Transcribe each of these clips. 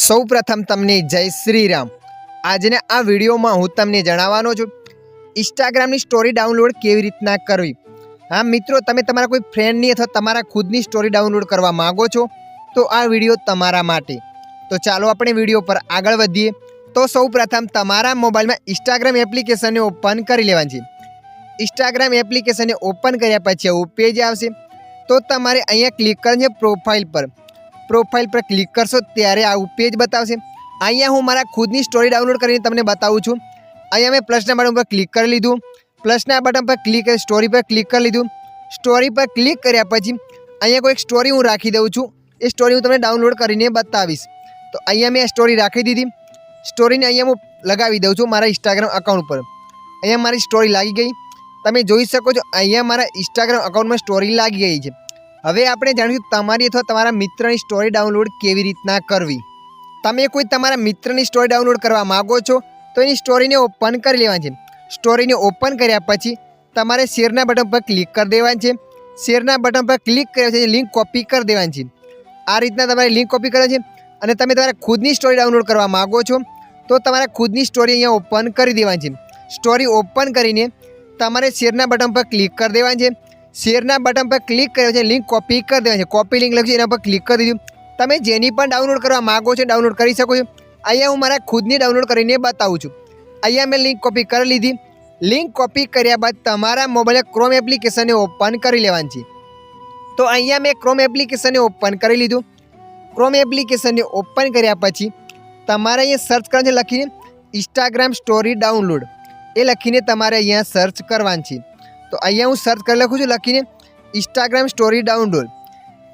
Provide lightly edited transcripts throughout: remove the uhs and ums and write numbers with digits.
સૌપ્રથમ તમને જય શ્રી રામ। આજના આ વિડીયોમાં હું તમને જણાવવાનો છું ઇન્સ્ટાગ્રામની સ્ટોરી ડાઉનલોડ કેવી રીતના કરવી। હા મિત્રો, તમે તમારા કોઈ ફ્રેન્ડની અથવા તમારા ખુદની સ્ટોરી ડાઉનલોડ કરવા માંગો છો તો આ વિડીયો તમારા માટે। તો ચાલો આપણે વિડીયો પર આગળ વધીએ। તો સૌપ્રથમ તમારા મોબાઈલમાં ઇન્સ્ટાગ્રામ એપ્લિકેશનને ઓપન કરી લેવાની છે। ઇન્સ્ટાગ્રામ એપ્લિકેશનને ઓપન કર્યા પછી આવું પેજ આવશે। તો તમારે અહીંયા ક્લિક કરવાનું છે પ્રોફાઇલ પર ક્લિક કરશો ત્યારે આવું પેજ બતાવશે। અહીંયા હું મારા ખુદની સ્ટોરી ડાઉનલોડ કરીને તમને બતાવું છું। અહીંયા મેં પ્લસના બટન પર ક્લિક કરી લીધું। પ્લસના બટન પર ક્લિક કરી સ્ટોરી પર ક્લિક કરી લીધું। સ્ટોરી પર ક્લિક કર્યા પછી અહીંયા કોઈ સ્ટોરી હું રાખી દઉં છું। એ સ્ટોરી હું તમને ડાઉનલોડ કરીને બતાવીશ। તો અહીંયા મેં સ્ટોરી રાખી દીધી। સ્ટોરીને અહીંયા હું લગાવી દઉં છું મારા ઇન્સ્ટાગ્રામ અકાઉન્ટ પર। અહીંયા મારી સ્ટોરી લાગી ગઈ, તમે જોઈ શકો છો। અહીંયા મારા ઇન્સ્ટાગ્રામ અકાઉન્ટમાં સ્ટોરી લાગી ગઈ છે। હવે આપણે જાણીશું તમારી અથવા તમારા મિત્રની સ્ટોરી ડાઉનલોડ કેવી રીતના કરવી। તમે કોઈ તમારા મિત્રની સ્ટોરી ડાઉનલોડ કરવા માગો છો તો એની સ્ટોરીને ઓપન કરી લેવાની છે। સ્ટોરીને ઓપન કર્યા પછી તમારે શેરના બટન પર ક્લિક કરી દેવાની છે। શેરના બટન પર ક્લિક કર્યા પછી લિંક કોપી કરી દેવાની છે। આ રીતના તમારે લિંક કોપી કરવાની છે અને તમે તમારા ખુદની સ્ટોરી ડાઉનલોડ કરવા માગો છો તો તમારા ખુદની સ્ટોરી અહીંયા ઓપન કરી દેવાની છે। સ્ટોરી ઓપન કરીને તમારે શેરના બટન પર ક્લિક કરી દેવાની છે। શેરના બટન પર ક્લિક કર્યા છે લિંક કોપી કરી દેવાની છે। કોપી લિંક લખી એના પર ક્લિક કરી દીધું। તમે જેની પણ ડાઉનલોડ કરવા માગો છો ડાઉનલોડ કરી શકો છો। અહીંયા હું મારા ખુદની ડાઉનલોડ કરીને બતાવું છું। અહીંયા મેં લિંક કોપી કરી લીધી। લિંક કોપી કર્યા બાદ તમારા મોબાઈલે ક્રોમ એપ્લિકેશનને ઓપન કરી લેવાની છે। તો અહીંયા મેં ક્રોમ એપ્લિકેશનને ઓપન કરી લીધું। ક્રોમ એપ્લિકેશનને ઓપન કર્યા પછી તમારે અહીંયા સર્ચ કરવાનું છે લખીને ઇન્સ્ટાગ્રામ સ્ટોરી ડાઉનલોડ એ લખીને તમારે અહીંયા સર્ચ કરવાનું છે। તો અહીંયા હું સર્ચ કરી લખું છું લખીને ઇન્સ્ટાગ્રામ સ્ટોરી ડાઉનલોડ।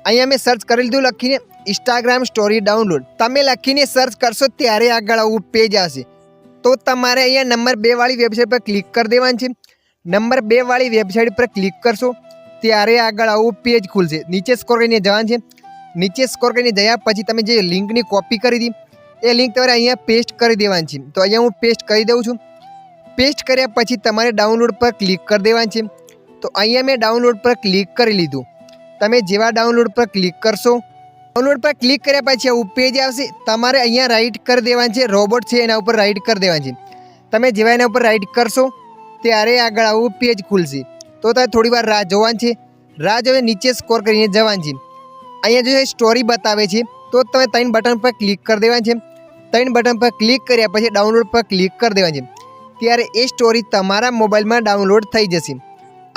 અહીંયા મેં સર્ચ કરી લીધું લખીને ઇન્સ્ટાગ્રામ સ્ટોરી ડાઉનલોડ। તમે લખીને સર્ચ કરશો ત્યારે આગળ આવું પેજ આવશે। તો તમારે અહીંયા નંબર 2 વાળી વેબસાઇટ પર ક્લિક કરી દેવાની છે। નંબર 2 વાળી વેબસાઇટ પર ક્લિક કરશો ત્યારે આગળ આવું પેજ ખુલશે। નીચે સ્ક્રોલ કરીને જવાનું છે। નીચે સ્ક્રોલ કરીને જયા પછી તમે જે લિંકની કોપી કરી હતી એ લિંક તમારે અહીંયા પેસ્ટ કરી દેવાની છે। તો અહીંયા હું પેસ્ટ કરી દઉં છું। પેસ્ટ કર્યા પછી તમારે ડાઉનલોડ પર ક્લિક કરી દેવાની છે। તો અહીંયા મેં ડાઉનલોડ પર ક્લિક કરી લીધું। તમે જેવા ડાઉનલોડ પર ક્લિક કરશો ડાઉનલોડ પર ક્લિક કર્યા પછી આવું પેજ આવશે। તમારે અહીંયા રાઈટ કરી દેવાની છે, રોબોટ છે એના ઉપર રાઈટ કરી દેવાની છે। તમે જેવા એના ઉપર રાઈટ કરશો ત્યારે આગળ આવું પેજ ખુલશે। તો તમે થોડી વાર રાહ જોવાની છે। રાહ જોઈને નીચે સ્કોર કરીને જવાની છે। અહીંયા જો સ્ટોરી બતાવે છે તો તમે 3 બટન પર ક્લિક કરી દેવાની છે। 3 બટન પર ક્લિક કર્યા પછી ડાઉનલોડ પર ક્લિક કરી દેવાની છે। ત્યારે એ સ્ટોરી તમારા મોબાઈલમાં ડાઉનલોડ થઈ જશે।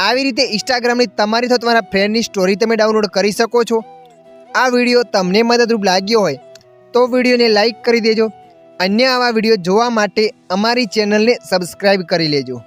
આવી રીતે ઇન્સ્ટાગ્રામની તમારી અથવા તમારા ફ્રેન્ડની સ્ટોરી તમે ડાઉનલોડ કરી શકો છો। આ વિડીયો તમને મદદરૂપ લાગ્યો હોય તો વિડીયોને લાઈક કરી દેજો। અન્ય આવા વિડીયો જોવા માટે અમારી ચેનલને સબસ્ક્રાઈબ કરી લેજો।